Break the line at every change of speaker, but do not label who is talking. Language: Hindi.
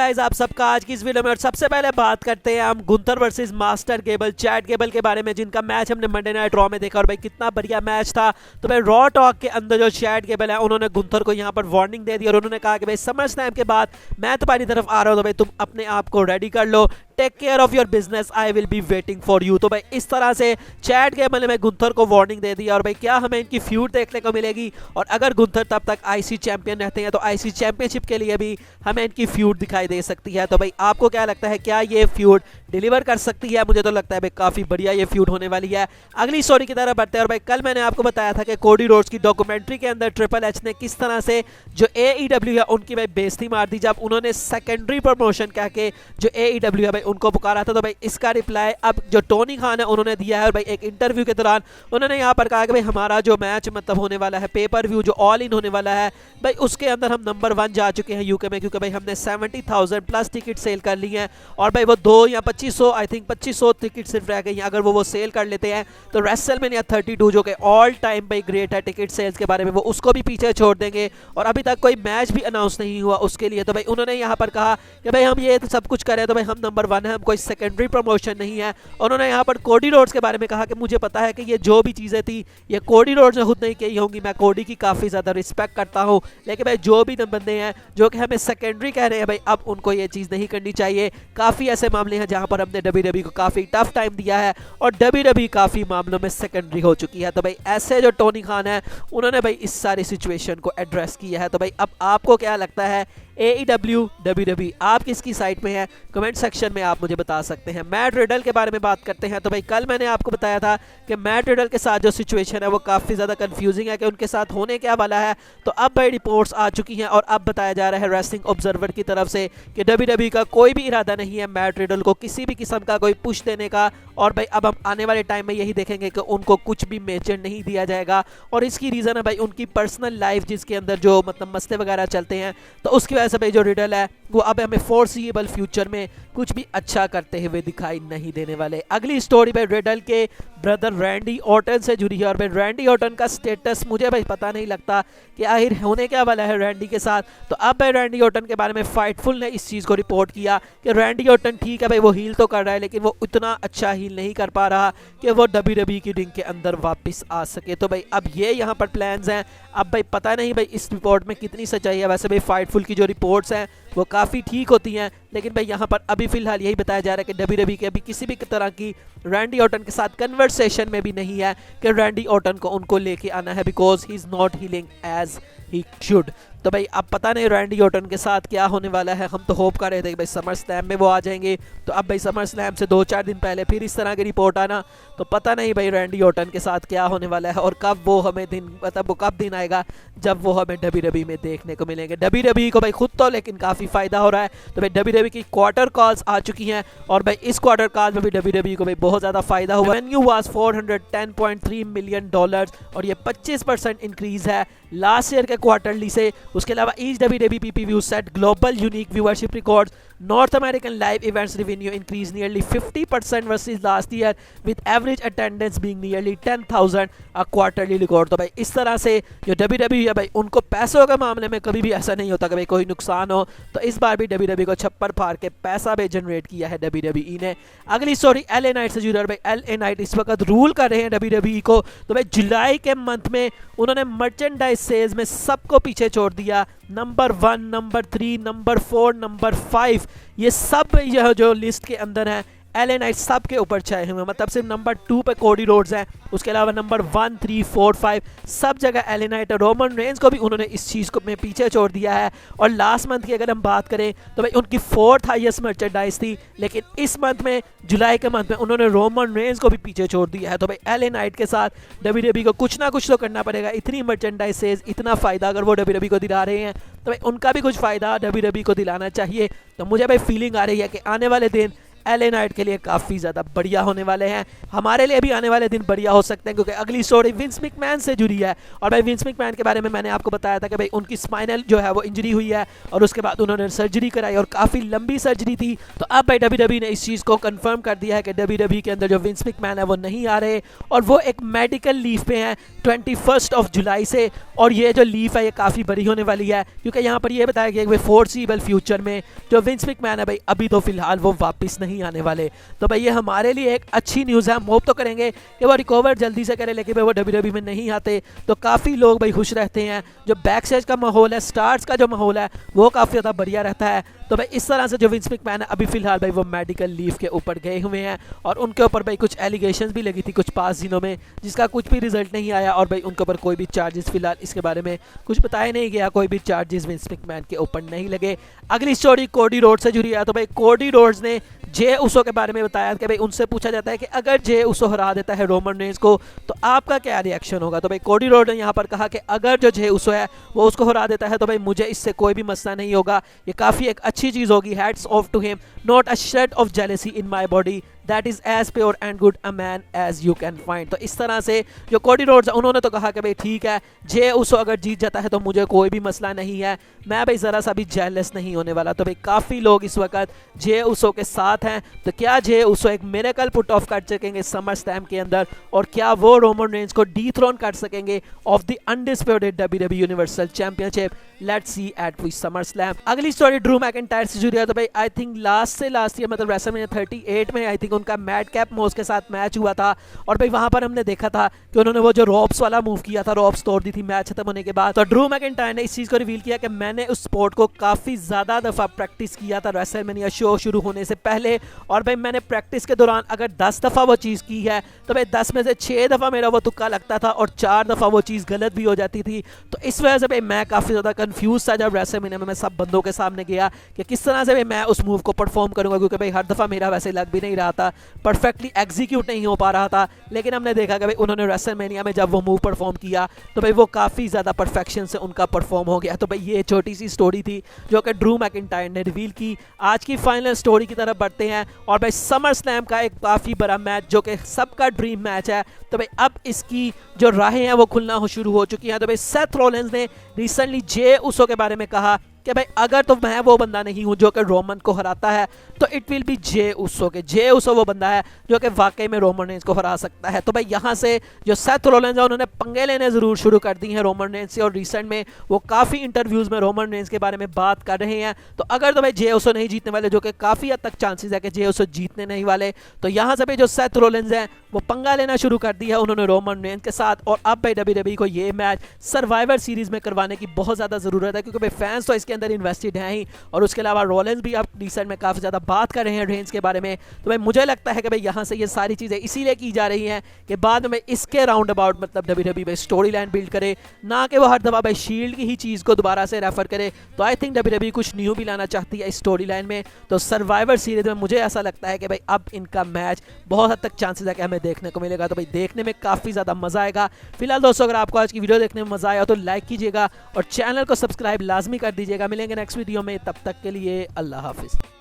गाइस आप सबका आज की इस वीडियो में। और सबसे पहले बात करते हैं हम Gunther versus master Gable, Chad Gable के बारे में, जिनका मैच हमने मंडे नाइट रॉ में देखा और भाई कितना बढ़िया मैच था। तो भाई रॉ टॉक के अंदर जो चैट गेबल है उन्होंने गुंथर को यहाँ पर वार्निंग दे दी और उन्होंने कहा कि भाई समर स्लैम के बाद मैं तुम्हारी तरफ आ रहा हूँ, तो भाई तुम अपने आप को रेडी कर लो, take care of your business, I will be waiting for you. तो भाई इस तरह से चैट गेबल ने गुंथर को वार्निंग दे दी। और भाई क्या हमें इनकी फ्यूड देखने को मिलेगी, और अगर गुंथर तब तक आईसी चैंपियन रहते हैं तो आईसी चैंपियनशिप के लिए भी हमें इनकी फ्यूड दिखाई दे सकती है। तो भाई आपको क्या लगता है, क्या ये फ्यूड डिलीवर कर सकती है? मुझे तो लगता है भाई काफी बढ़िया ये फ्यूड होने वाली है। अगली स्टोरी की तरफ बढ़ते हैं। और भाई कल मैंने आपको बताया था कि कोडी रोड्स की डॉक्यूमेंट्री के अंदर ट्रिपल एच ने किस तरह से जो AEW है उनकी भाई बेइज्जती मार दी, जब उन्होंने सेकेंडरी प्रमोशन कह के जो AEW है भाई उनको पुकारा था। तो भाई इसका रिप्लाई अब जो टोनी खान है उन्होंने दिया है। और भाई एक इंटरव्यू के दौरान उन्होंने यहाँ पर कहा कि भाई हमारा जो मैच मतलब होने वाला है पेपर व्यू जो ऑल इन होने वाला है भाई उसके अंदर हम नंबर 1 जा चुके हैं यूके में, क्योंकि भाई हमने 70,000 प्लस टिकट सेल कर ली हैं। और भाई वो 2 या 2500 आई थिंक 2500 टिकट सिर्फ रह गई हैं। अगर वो सेल कर लेते हैं तो रेसलमेनिया 32 जो कि ऑल टाइम भाई ग्रेट है टिकट सेल्स के बारे में, वो उसको भी पीछे छोड़ देंगे। और अभी तक कोई मैच भी अनाउंस नहीं हुआ उसके लिए। तो भाई उन्होंने यहाँ पर कहा कि भाई हम ये सब कुछ करें तो भाई हम नंबर 1 है, हम कोई सेकेंडरी प्रमोशन नहीं है। उन्होंने यहाँ पर कोडी रोड्स के बारे में कहा कि मुझे पता है कि ये जो भी चीज़ें थी ये कोडी रोड्स ने खुद नहीं कही होंगी, मैं कोडी की काफ़ी ज़्यादा रिस्पेक्ट करता हूँ, लेकिन भाई जो भी बंदे हैं जो कि हमें सेकेंडरी कह रहे हैं भाई अब उनको ये चीज़ नहीं करनी चाहिए। काफ़ी ऐसे मामले हैं जहाँ पर हमने WWE को काफ़ी टफ टाइम दिया है और WWE काफ़ी मामलों में सेकेंडरी हो चुकी है। तो भाई ऐसे जो टोनी खान है उन्होंने भाई इस सारी सिचुएशन को एड्रेस किया है। तो भाई अब आपको क्या लगता है, AEW WWE आप किसकी साइड में है? कमेंट सेक्शन में आप मुझे बता सकते हैं। मैट रिडल के बारे में बात करते हैं। तो भाई कल मैंने आपको बताया था कि मैट रिडल के साथ जो सिचुएशन है वो काफ़ी ज़्यादा कंफ्यूजिंग है कि उनके साथ होने क्या वाला है। तो अब भाई रिपोर्ट्स आ चुकी हैं और अब बताया जा रहा है रेसलिंग ऑब्जर्वर की तरफ से कि WWE का कोई भी इरादा नहीं है मैट रिडल को किसी भी किस्म का कोई पुश देने का। और भाई अब हम आने वाले टाइम में यही देखेंगे कि उनको कुछ भी मेजर नहीं दिया जाएगा। और इसकी रीज़न है भाई उनकी पर्सनल लाइफ जिसके अंदर जो मतलब मसले वगैरह चलते हैं, तो उसकी वजह से भाई जो रिडल है वो अब हमें फोर्सिएबल फ्यूचर में कुछ भी अच्छा करते हुए दिखाई नहीं देने वाले। अगली स्टोरी भाई रिडल के ब्रदर रैंडी ऑर्टन से जुड़ी है। और भाई रैंडी ऑर्टन का स्टेटस मुझे भाई पता नहीं लगता कि आखिर होने क्या वाला है रैंडी के साथ। तो अब भाई रैंडी ऑर्टन के बारे में फाइटफुल ने इस चीज़ को रिपोर्ट किया कि रैंडी ऑर्टन ठीक है भाई वो हील तो कर रहा है, लेकिन वो उतना अच्छा हील नहीं कर पा रहा कि वो WWE की रिंग के अंदर वापस आ सके। तो भाई अब ये यहाँ पर प्लान्स हैं। अब भाई पता नहीं भाई इस रिपोर्ट में कितनी सच्चाई है। वैसे भाई फाइटफुल की जो रिपोर्ट्स हैं वो काफ़ी ठीक होती हैं, लेकिन भाई यहाँ पर अभी फिलहाल यही बताया जा रहा है कि WWE के अभी किसी भी तरह की रैंडी ऑर्टन के साथ कन्वर्सेशन में भी नहीं है कि रैंडी ऑर्टन को उनको लेके आना है, because he is not healing as he should. तो भाई अब पता नहीं रैंडी ऑर्टन के साथ क्या होने वाला है। हम तो होप कर रहे थे कि भाई समर स्लैम में वो आ जाएंगे। तो अब भाई समर स्लैम से 2-4 दिन पहले फिर इस तरह की रिपोर्ट आना, तो पता नहीं भाई रैंडी ऑर्टन के साथ क्या होने वाला है और कब वो हमें दिन मतलब वो कब दिन आएगा जब वो हमें WWE में देखने को मिलेंगे। WWE को भाई खुद तो लेकिन काफ़ी फ़ायदा हो रहा है। तो भाई WWE की क्वार्टर कॉल्स आ चुकी हैं और भाई इस क्वार्टर कॉल में भी WWE को भाई बहुत ज़्यादा फ़ायदा हुआ। रेवेन्यू वाज $410.3 मिलियन और ये 25% इंक्रीज़ है लास्ट ईयर के क्वार्टरली से। उसके अलावा each WWE PPV set global unique viewership records, north American live events revenue increase nearly 50% versus last year with average attendance being nearly 10,000 a quarterly record. तो भाई इस तरह से जो WWE है भाई उनको पैसों के मामले में कभी भी ऐसा नहीं होता कि भाई कोई नुकसान हो। तो इस बार भी WWE को छप्पर फाड़ के पैसा भी जनरेट किया है WWE ने। अगली स्टोरी LA नाइट से जुड़ी। भाई LA नाइट इस वक्त रूल कर रहे हैं WWE को। तो भाई जुलाई के मंथ में उन्होंने मर्चेंडाइज सेल्स में सबको पीछे छोड़ दिया। नंबर 1, नंबर 3, नंबर 4, नंबर 5 ये सब यह जो लिस्ट के अंदर है LA नाइट सब के ऊपर छाए हुए हैं। मतलब सिर्फ नंबर 2 पे कोडी रोड्स हैं, उसके अलावा नंबर 1, 3, 4, 5 सब जगह LA नाइट और रोमन रेंज को भी उन्होंने इस चीज़ को में पीछे छोड़ दिया है। और लास्ट मंथ की अगर हम बात करें तो भाई उनकी 4th हाईएस्ट मर्चेंडाइज थी, लेकिन इस मंथ में जुलाई के मंथ में उन्होंने रोमन रेंज को भी पीछे छोड़ दिया है। तो भाई LA नाइट के साथ WWE को कुछ ना कुछ तो करना पड़ेगा। इतनी मर्चेंडाइज सेल्स, इतना फ़ायदा अगर वो WWE को दिला रहे हैं तो भाई उनका भी कुछ फ़ायदा WWE को दिलाना चाहिए। तो मुझे भाई फीलिंग आ रही है कि आने वाले दिन LA नाइट के लिए काफ़ी ज़्यादा बढ़िया होने वाले हैं। हमारे लिए भी आने वाले दिन बढ़िया हो सकते हैं, क्योंकि अगली स्टोरी विंस मैकमैन से जुड़ी है। और भाई विंस मैकमैन के बारे में मैंने आपको बताया था कि भाई उनकी स्पाइनल जो है वो इंजरी हुई है और उसके बाद उन्होंने सर्जरी कराई और काफ़ी लंबी सर्जरी थी। तो अब भाई WWE ने इस चीज़ को कंफर्म कर दिया है कि WWE के अंदर जो विंस मैकमैन है वो नहीं आ रहे और वो एक मेडिकल लीव पे हैं 21 जुलाई से। और ये जो लीफ है ये काफ़ी बड़ी होने वाली है, क्योंकि यहाँ पर ये बताया गया कि भाई फोर्सिबल फ्यूचर में जो विंस मैकमैन है भाई अभी तो फिलहाल वो वापस नहीं आने वाले। तो भाई ये हमारे लिए एक अच्छी न्यूज़ है। हम होप तो करेंगे कि वो रिकवर जल्दी से करें, लेकिन भाई वो WWE में नहीं आते तो काफ़ी लोग भाई खुश रहते हैं। जो बैक स्टेज का माहौल है, स्टार्स का जो माहौल है वो काफ़ी ज़्यादा बढ़िया रहता है। तो भाई इस तरह से जो विंस मैकमैन है अभी फिलहाल भाई वो मेडिकल लीव के ऊपर गए हुए हैं, और उनके ऊपर भाई कुछ एलिगेशंस भी लगी थी कुछ 5 दिनों में, जिसका कुछ भी रिजल्ट नहीं आया। और भाई उनके ऊपर कोई भी चार्जेस फिलहाल इसके बारे में कुछ बताया नहीं गया, कोई भी चार्जेस विंस मैकमैन के ऊपर नहीं लगे। अगली स्टोरी कोडी रोड्स से जुड़ी है। तो भाई कोडी रोड्स ने जे उसो के बारे में बताया कि भाई उनसे पूछा जाता है कि अगर जे उसो हरा देता है रोमन रेंज को तो आपका क्या रिएक्शन होगा। तो भाई कोडी रोड ने यहाँ पर कहा कि अगर जो जे उसो है वो उसको हरा देता है तो भाई मुझे इससे कोई भी मसला नहीं होगा, ये काफ़ी एक अच्छी चीज़ होगी। Hats off to him, not a shade of jealousy in my body, that is as pure and good a man as you can find. तो इस तरह से जो कोडी रोड्स उन्होंने तो कहा कि भाई ठीक है, जे उसो अगर जीत जाता है तो मुझे कोई भी मसला नहीं है, मैं भाई ज़रा सा भी जेलस नहीं होने वाला। तो भाई काफ़ी लोग इस वक्त जे उसो के साथ हैं। तो क्या जे उसो एक मिरेकल पुट ऑफ कर सकेंगे समर स्लैम के अंदर, और क्या वो रोमन रेंज को डीथ्रोन कर सकेंगे of the undisputed WWE universal championship? Let's see at we SummerSlam. अगली स्टोरी ड्रू मैकिंटायर से जुड़ी है। तो भाई आई थिंक लास्ट ईयर मतलब रेसलमेनिया 38 में आई थिंक उनका मैडकैप मोस के साथ मैच हुआ था, और भाई वहां पर हमने देखा था कि उन्होंने वो जो रॉप्स वाला मूव किया था, रॉप्स तोड़ दी थी मैच खत्म होने के बाद। तो ड्रू मैकिंटायर ने इस चीज को रिवील किया कि मैंने उस स्पोर्ट को काफी ज्यादा दफा प्रैक्टिस किया था रेसलमेनिया शो शुरू होने से पहले, और भाई मैंने प्रैक्टिस के दौरान अगर 10 दफा वो चीज की है तो भाई 10 में से 6 दफा मेरा वो तुक्का लगता था और 4 दफा वो चीज गलत भी हो जाती थी। तो इस वजह से भाई मैं काफी ज्यादा कंफ्यूज था जब रेसलमेनिया में मैं सब बंदों के सामने गया कि किस तरह से भाई मैं उस मूव को परफॉर्म करूंगा, क्योंकि भाई हर दफा मेरा वैसे लग भी नहीं रहा था, परफेक्टली एग्जीक्यूट नहीं हो पा रहा था। लेकिन हमने देखा कि भाई उन्होंने रेसलमेनिया में जब वो मूव परफॉर्म किया तो भाई वो काफ़ी ज़्यादा परफेक्शन से उनका परफॉर्म हो गया। तो भाई ये छोटी सी स्टोरी थी जो कि ड्रू मैकिंटायर ने रिवील की। आज की फाइनल स्टोरी की तरफ बढ़ते हैं, और भाई समर स्लैम का एक काफ़ी बड़ा मैच जो कि सबका ड्रीम मैच है। तो भाई अब इसकी जो राहें हैं वो खुलना शुरू हो चुकी हैं। तो भाई सेथ रॉलिंस ने रिसेंटली जे उसो के बारे में कहा कि भाई अगर तो मैं वो बंदा नहीं हूं जो कि रोमन को हराता है तो इट विल बी जे उसो के। जे उसो वो बंदा है जो कि वाकई में रोमन रेंज को हरा सकता है। तो भाई यहाँ से जो सेथ रॉलिंस है उन्होंने पंगे लेने ज़रूर शुरू कर दी हैं रोमन रेंज से, और रिसेंट में वो काफ़ी इंटरव्यूज़ में रोमन रेंज के बारे में बात कर रहे हैं। तो अगर तो भाई जे उसो नहीं जीतने वाले, जो कि काफ़ी हद तक चांसेस है कि जे उसो जीतने नहीं वाले, तो यहाँ से भाई जो सेथ रॉलिंस हैं वो पंगा लेना शुरू कर दिया उन्होंने रोमन रेंज के साथ। और अब भाई WWE को ये मैच सर्वाइवर सीरीज़ में करवाने की बहुत ज़्यादा ज़रूरत है, क्योंकि भाई फैंस तो इसके अंदर इन्वेस्टेड हैं ही, और उसके अलावा रॉलिंस भी अब रिसेंट में काफ़ी ज़्यादा बात कर रहे हैं रेंज के बारे में। तो भाई मुझे लगता है कि भाई यहाँ से ये सारी चीज़ें इसीलिए की जा रही हैं कि बाद में इसके राउंड अबाउट मतलब WWE भाई स्टोरी लाइन बिल्ड करे, ना कि वो हर दफ़ा भाई शील्ड की ही चीज़ को दोबारा से रेफर करे। तो आई थिंक WWE कुछ न्यू भी लाना चाहती है इस स्टोरी लाइन में। तो सर्वाइवर सीरीज में मुझे ऐसा लगता है कि भाई अब इनका मैच बहुत हद तक चांसेस है कि हमें देखने को मिलेगा। तो भाई देखने में काफ़ी ज़्यादा मज़ा आएगा। फिलहाल दोस्तों अगर आपको आज की वीडियो देखने में मज़ा आया तो लाइक कीजिएगा और चैनल को सब्सक्राइब लाजमी कर दीजिएगा। मिलेंगे नेक्स्ट वीडियो में, तब तक के लिए अल्लाह हाफिज़।